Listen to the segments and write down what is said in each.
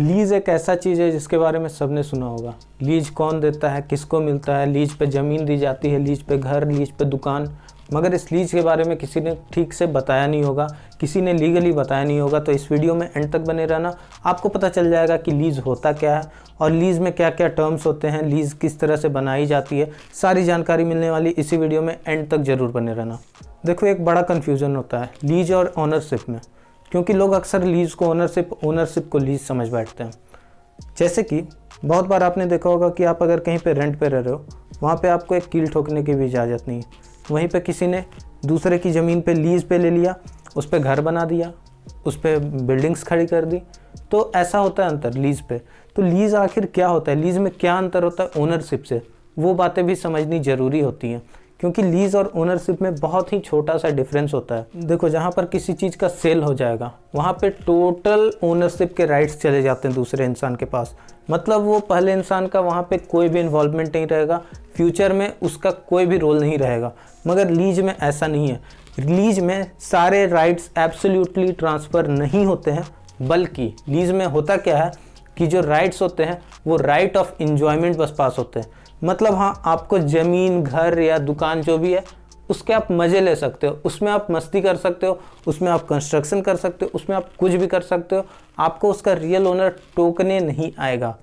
Lease एक ऐसा चीज़ है जिसके बारे में सबने सुना होगा। लीज कौन देता है, किसको मिलता है, लीज पे ज़मीन दी जाती है, लीज पे घर, लीज पे दुकान। मगर इस लीज के बारे में किसी ने ठीक से बताया नहीं होगा, किसी ने लीगली बताया नहीं होगा। तो इस वीडियो में एंड तक बने रहना, आपको पता चल जाएगा कि लीज़ होता क्या है और लीज़ में क्या क्या टर्म्स होते हैं, लीज़ किस तरह से बनाई जाती है। सारी जानकारी मिलने वाली इसी वीडियो में, एंड तक ज़रूर बने रहना। देखो, एक बड़ा कन्फ्यूज़न होता है लीज और ऑनरशिप में, क्योंकि लोग अक्सर लीज़ को ऑनरशिप, ऑनरशिप को लीज़ समझ बैठते हैं। जैसे कि बहुत बार आपने देखा होगा कि आप अगर कहीं पे रेंट पे रह रहे हो, वहाँ पे आपको एक कील ठोकने की भी इजाज़त नहीं है। वहीं पे किसी ने दूसरे की ज़मीन पे लीज़ पे ले लिया, उस पे घर बना दिया, उस पे बिल्डिंग्स खड़ी कर दी। तो ऐसा होता है अंतर लीज़ पे। तो लीज़ आखिर क्या होता है, लीज़ में क्या अंतर होता है ओनरशिप से, वो बातें भी समझनी ज़रूरी होती हैं, क्योंकि लीज़ और ओनरशिप में बहुत ही छोटा सा डिफरेंस होता है। देखो, जहाँ पर किसी चीज़ का सेल हो जाएगा, वहाँ पे टोटल ओनरशिप के राइट्स चले जाते हैं दूसरे इंसान के पास। मतलब वो पहले इंसान का वहाँ पे कोई भी इन्वॉल्वमेंट नहीं रहेगा, फ्यूचर में उसका कोई भी रोल नहीं रहेगा। मगर लीज में ऐसा नहीं है। लीज में सारे राइट्स एब्सोल्युटली ट्रांसफ़र नहीं होते हैं, बल्कि लीज में होता क्या है कि जो राइट्स होते हैं वो राइट ऑफ इंजॉयमेंट बस पास होते हैं। मतलब हाँ, आपको ज़मीन, घर या दुकान जो भी है उसके आप मज़े ले सकते हो, उसमें आप मस्ती कर सकते हो, उसमें आप कंस्ट्रक्शन कर सकते हो, उसमें आप कुछ भी कर सकते हो। आपको उसका रियल ओनर टोकने नहीं आएगा।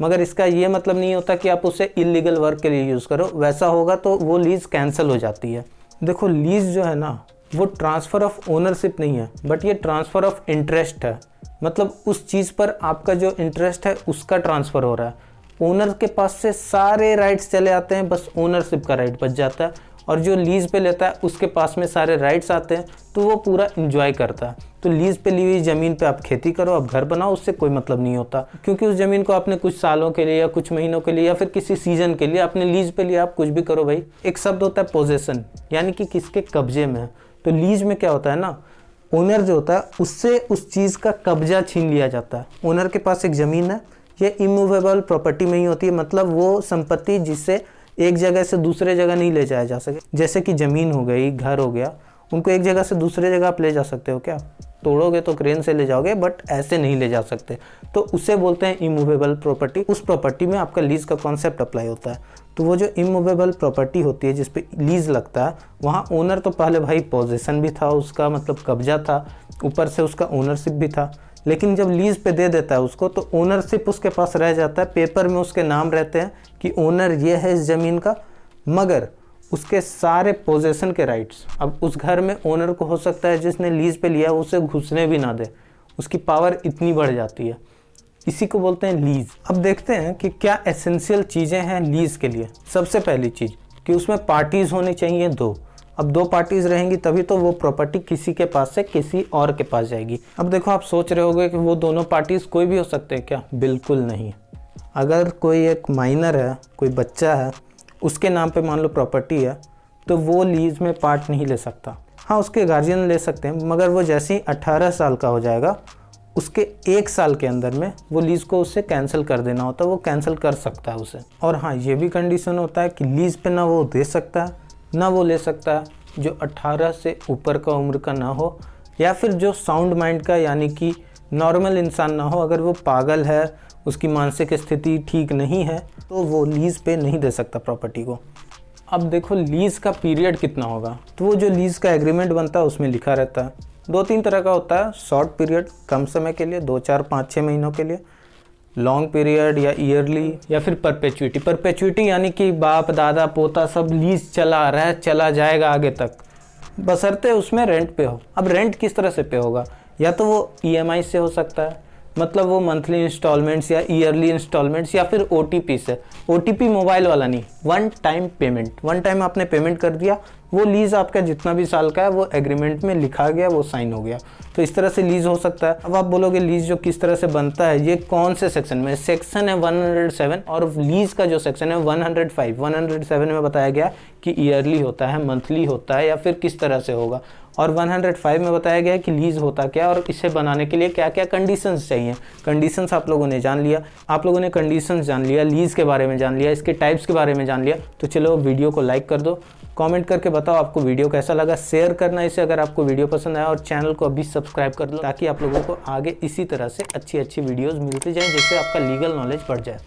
मगर इसका ये मतलब नहीं होता कि आप उसे इलीगल वर्क के लिए यूज़ करो। वैसा होगा तो वो लीज़ कैंसिल हो जाती है। देखो, लीज़ जो है ना, वो ट्रांसफ़र ऑफ ओनरशिप नहीं है, बट ये ट्रांसफ़र ऑफ इंटरेस्ट है। मतलब उस चीज़ पर आपका जो इंटरेस्ट है उसका ट्रांसफ़र हो रहा है। ओनर के पास से सारे राइट्स चले आते हैं, बस ओनरशिप का राइट बच जाता है। और जो लीज़ पे लेता है उसके पास में सारे राइट्स आते हैं, तो वो पूरा इंजॉय करता है। तो लीज़ पे ली हुई ज़मीन पे आप खेती करो, आप घर बनाओ, उससे कोई मतलब नहीं होता, क्योंकि उस ज़मीन को आपने कुछ सालों के लिए या कुछ महीनों के लिए या फिर किसी सीजन के लिए आपने लीज़ पे लिया। आप कुछ भी करो भाई। एक शब्द होता है पोजेसन, यानी कि किसके कब्जे में है। तो लीज़ में क्या होता है ना, ओनर जो होता है उससे उस चीज़ का कब्जा छीन लिया जाता है। ओनर के पास एक ज़मीन है, ये इमूवेबल प्रॉपर्टी में ही होती है। मतलब वो संपत्ति जिससे एक जगह से दूसरे जगह नहीं ले जाया जा सके। जैसे कि ज़मीन हो गई, घर हो गया, उनको एक जगह से दूसरे जगह आप ले जा सकते हो क्या? तोड़ोगे तो क्रेन से ले जाओगे, बट ऐसे नहीं ले जा सकते। तो उसे बोलते हैं इमूवेबल प्रॉपर्टी। उस प्रॉपर्टी में आपका लीज़ का कॉन्सेप्ट अप्लाई होता है। तो वो जो इमूवेबल प्रॉपर्टी होती है जिस पे लीज़ लगता है, वहाँ ओनर तो पहले भाई पोजेसन भी था उसका, मतलब कब्जा था, ऊपर से उसका ओनरशिप भी था। लेकिन जब लीज़ पे दे देता है उसको, तो ओनरशिप उसके पास रह जाता है। पेपर में उसके नाम रहते हैं कि ओनर ये है इस ज़मीन का, मगर उसके सारे पोजेसन के राइट्स अब उस घर में ओनर को हो सकता है जिसने लीज़ पे लिया उसे घुसने भी ना दे। उसकी पावर इतनी बढ़ जाती है। इसी को बोलते हैं लीज़। अब देखते हैं कि क्या एसेंशियल चीज़ें हैं लीज़ के लिए। सबसे पहली चीज़ कि उसमें पार्टीज़ होनी चाहिए 2। अब 2 पार्टीज़ रहेंगी तभी तो वो प्रॉपर्टी किसी के पास से किसी और के पास जाएगी। अब देखो, आप सोच रहे होगे कि वो दोनों पार्टीज़ कोई भी हो सकते हैं क्या? बिल्कुल नहीं। अगर कोई एक माइनर है, कोई बच्चा है, उसके नाम पे मान लो प्रॉपर्टी है, तो वो लीज़ में पार्ट नहीं ले सकता। हाँ, उसके गार्जियन ले सकते हैं, मगर वो जैसे ही 18 साल का हो जाएगा, उसके 1 साल के अंदर में वो लीज़ को उससे कैंसिल कर देना होता है। वो कैंसिल कर सकता है उसे। और हाँ, ये भी कंडीशन होता है कि लीज़ पे ना वो दे सकता है ना वो ले सकता है जो 18 से ऊपर का उम्र का ना हो, या फिर जो साउंड माइंड का, यानी कि नॉर्मल इंसान ना हो। अगर वो पागल है, उसकी मानसिक स्थिति ठीक नहीं है, तो वो लीज़ पे नहीं दे सकता प्रॉपर्टी को। अब देखो, लीज़ का पीरियड कितना होगा। तो वो जो लीज़ का एग्रीमेंट बनता है उसमें लिखा रहता है 2-3 तरह का होता है। शॉर्ट पीरियड, कम समय के लिए, 2, 4, 5, 6 महीनों के लिए। लॉन्ग पीरियड या ईयरली, या फिर परपेचुइटी। परपेचुइटी यानी कि बाप दादा पोता सब लीज चला आ रहा है, चला जाएगा आगे तक, बशर्ते उसमें रेंट पे हो। अब रेंट किस तरह से पे होगा? या तो वो ईएमआई से हो सकता है, मतलब वो मंथली इंस्टॉलमेंट्स या ईयरली इंस्टॉलमेंट्स, या फिर ओटीपी से। ओटीपी मोबाइल वाला नहीं, one time payment. One time आपने पेमेंट कर दिया, वो लीज़ आपका जितना भी साल का है वो एग्रीमेंट में लिखा गया, वो साइन हो गया। तो इस तरह से लीज़ हो सकता है। अब आप बोलोगे लीज़ जो किस तरह से बनता है, ये कौन से सेक्शन में? सेक्शन है 107, और लीज़ का जो सेक्शन है 105। 107 में बताया गया कि ईयरली होता है, मंथली होता है, या फिर किस तरह से होगा। और 105 में बताया गया है कि लीज़ होता क्या और इसे बनाने के लिए क्या क्या कंडीशंस चाहिए। कंडीशंस आप लोगों ने जान लिया। आप लोगों ने कंडीशंस जान लिया, लीज़ के बारे में जान लिया, इसके टाइप्स के बारे में जान लिया। तो चलो वीडियो को लाइक कर दो, कमेंट करके बताओ आपको वीडियो कैसा लगा, शेयर करना इसे अगर आपको वीडियो पसंद आया, और चैनल को अभी सब्सक्राइब कर दो ताकि आप लोगों को आगे इसी तरह से अच्छी अच्छी वीडियोस मिलती जाएं, जिससे आपका लीगल नॉलेज बढ़ जाए।